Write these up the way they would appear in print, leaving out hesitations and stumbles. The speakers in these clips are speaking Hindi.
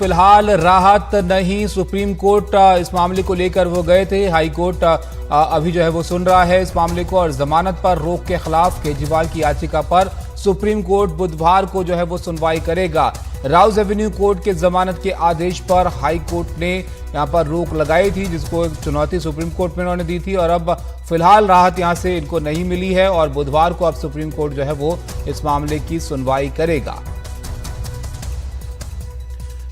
फिलहाल राहत नहीं, सुप्रीम कोर्ट इस मामले को लेकर वो गए थे। हाई कोर्ट अभी जो है वो सुन रहा है इस मामले को और जमानत पर रोक के खिलाफ केजरीवाल की याचिका पर सुप्रीम कोर्ट बुधवार को जो है वो सुनवाई करेगा। राउज एवेन्यू कोर्ट के जमानत के आदेश पर हाई कोर्ट ने यहां पर रोक लगाई थी, जिसको एक चुनौती सुप्रीम कोर्ट में उन्होंने दी थी और अब फिलहाल राहत यहां से इनको नहीं मिली है और बुधवार को अब सुप्रीम कोर्ट जो है वो इस मामले की सुनवाई करेगा।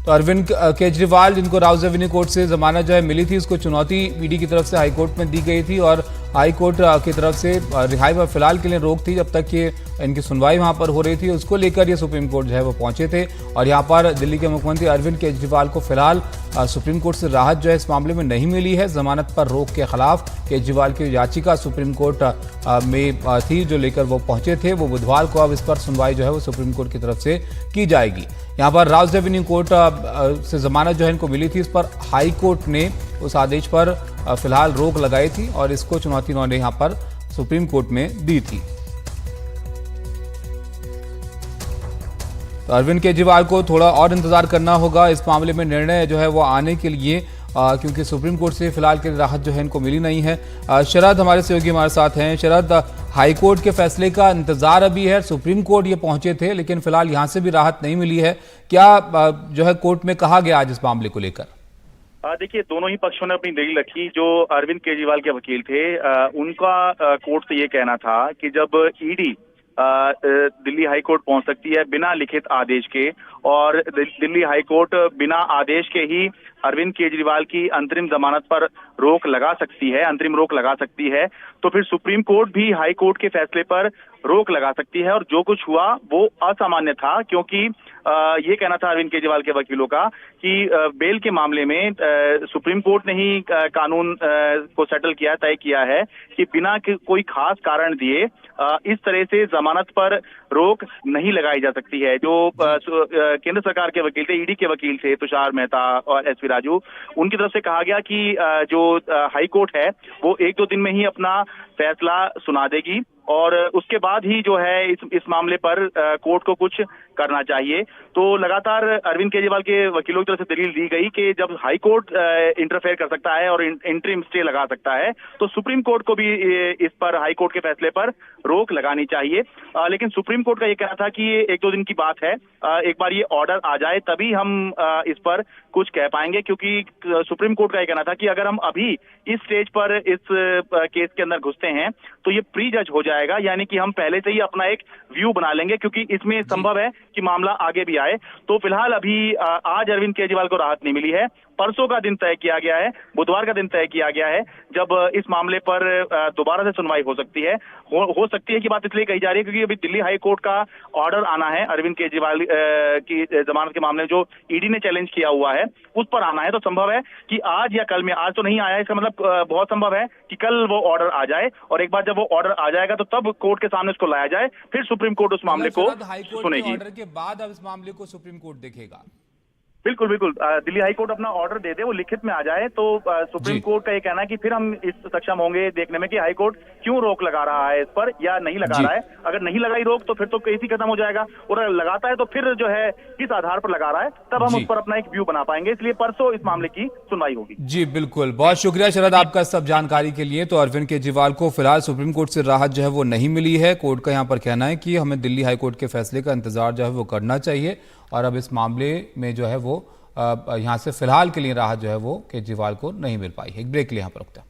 तो अरविंद केजरीवाल, जिनको राउज एवेन्यू कोर्ट से जमानत जो है मिली थी, इसको चुनौती ईडी की तरफ से हाई कोर्ट में दी गई थी और हाई कोर्ट की तरफ से रिहाई पर फिलहाल के लिए रोक थी जब तक कि इनकी सुनवाई वहां पर हो रही थी। उसको लेकर ये सुप्रीम कोर्ट जो है वो पहुंचे थे और यहाँ पर दिल्ली के मुख्यमंत्री अरविंद केजरीवाल को फिलहाल सुप्रीम कोर्ट से राहत जो है इस मामले में नहीं मिली है। जमानत पर रोक के खिलाफ केजरीवाल की याचिका सुप्रीम कोर्ट में थी जो लेकर वो पहुंचे थे, वो बुधवार को अब इस पर सुनवाई जो है वो सुप्रीम कोर्ट की तरफ से की जाएगी। यहाँ पर राउज एवेन्यू कोर्ट से जमानत जो है इनको मिली थी, इस पर हाई कोर्ट ने उस आदेश पर फिलहाल रोक लगाई थी और इसको चुनौती उन्होंने यहाँ पर सुप्रीम कोर्ट में दी थी। तो अरविंद केजरीवाल को थोड़ा और इंतजार करना होगा इस मामले में निर्णय जो है वो आने के लिए, क्योंकि सुप्रीम कोर्ट से फिलहाल के लिए राहत जो है इनको मिली नहीं है। शरद हमारे सहयोगी हमारे साथ हैं। शरद, हाई कोर्ट के फैसले का इंतजार अभी है, सुप्रीम कोर्ट ये पहुंचे थे लेकिन फिलहाल यहां से भी राहत नहीं मिली है। क्या जो है कोर्ट में कहा गया आज इस मामले को लेकर? देखिए, दोनों ही पक्षों ने अपनी दलील रखी। जो अरविंद केजरीवाल के वकील थे, उनका कोर्ट से ये कहना था कि जब ईडी दिल्ली हाई कोर्ट पहुंच सकती है बिना लिखित आदेश के और दिल्ली हाई कोर्ट बिना आदेश के ही अरविंद केजरीवाल की अंतरिम जमानत पर रोक लगा सकती है, अंतरिम रोक लगा सकती है, तो फिर सुप्रीम कोर्ट भी हाई कोर्ट के फैसले पर रोक लगा सकती है। और जो कुछ हुआ वो असामान्य था, क्योंकि ये कहना था अरविंद केजरीवाल के वकीलों का कि बेल के मामले में सुप्रीम कोर्ट ने ही कानून को सेटल किया, तय किया है कि बिना कोई खास कारण दिए इस तरह से जमानत पर रोक नहीं लगाई जा सकती है। जो केंद्र सरकार के वकील थे, ईडी के वकील थे तुषार मेहता और एसवी राजू, उनकी तरफ से कहा गया कि जो हाई कोर्ट है वो 1-2 दिन में ही अपना फैसला सुना देगी और उसके बाद ही जो है इस मामले पर कोर्ट को कुछ करना चाहिए। तो लगातार अरविंद केजरीवाल के वकीलों की तरफ से दलील दी गई कि जब हाई कोर्ट इंटरफेयर कर सकता है और इंटरिम स्टे लगा सकता है, तो सुप्रीम कोर्ट को भी इस पर हाई कोर्ट के फैसले पर रोक लगानी चाहिए। लेकिन सुप्रीम कोर्ट का ये कहना था कि ये 1-2 दिन की बात है, एक बार ये ऑर्डर आ जाए तभी हम इस पर कुछ कह पाएंगे, क्योंकि सुप्रीम कोर्ट का ये कहना था कि अगर हम अभी इस स्टेज पर इस केस के अंदर घुसते हैं तो ये प्री जज हो जाएगा, यानी कि हम पहले से ही अपना एक व्यू बना लेंगे, क्योंकि इसमें संभव है कि मामला आगे भी आए। तो फिलहाल अभी आज अरविंद केजरीवाल को राहत नहीं मिली है। परसों का दिन तय किया गया है, बुधवार का दिन तय किया गया है जब इस मामले पर दोबारा से सुनवाई हो सकती है। हो सकती है कि बात इसलिए कही जा रही है क्योंकि अभी दिल्ली हाई कोर्ट का ऑर्डर आना है अरविंद केजरीवाल की जमानत के मामले में, जो ईडी ने चैलेंज किया हुआ है उस पर आना है। तो संभव है कि आज या कल में, आज तो नहीं आया है, इसका मतलब बहुत संभव है कि कल वो ऑर्डर आ जाए और एक बार जब वो ऑर्डर आ जाएगा तो तब कोर्ट के सामने उसको लाया जाए, फिर सुप्रीम कोर्ट उस मामले को सुनेगी। ऑर्डर के बाद अब इस मामले को सुप्रीम कोर्ट देखेगा। बिल्कुल बिल्कुल, दिल्ली हाई कोर्ट अपना ऑर्डर दे दे, वो लिखित में आ जाए तो सुप्रीम कोर्ट का ये कहना है कि फिर हम इस सक्षम होंगे देखने में कि हाई कोर्ट क्यों रोक लगा रहा है इस पर या नहीं लगा रहा है। अगर नहीं लगाई रोक तो फिर तो केस ही खत्म हो जाएगा, और अगर लगाता है तो फिर जो है किस आधार पर लगा रहा है तब हम उस पर अपना एक व्यू बना पाएंगे। इसलिए परसों इस मामले की सुनवाई होगी। जी बिल्कुल, बहुत शुक्रिया शरद आपका सब जानकारी के लिए। तो अरविंद केजरीवाल को फिलहाल सुप्रीम कोर्ट से राहत जो है वो नहीं मिली है। कोर्ट का यहाँ पर कहना है कि हमें दिल्ली हाई कोर्ट के फैसले का इंतजार जो है वो करना चाहिए और अब इस मामले में जो है वो यहाँ से फिलहाल के लिए राहत जो है वो केजरीवाल को नहीं मिल पाई है। एक ब्रेक के लिए यहाँ पर रुकते हैं।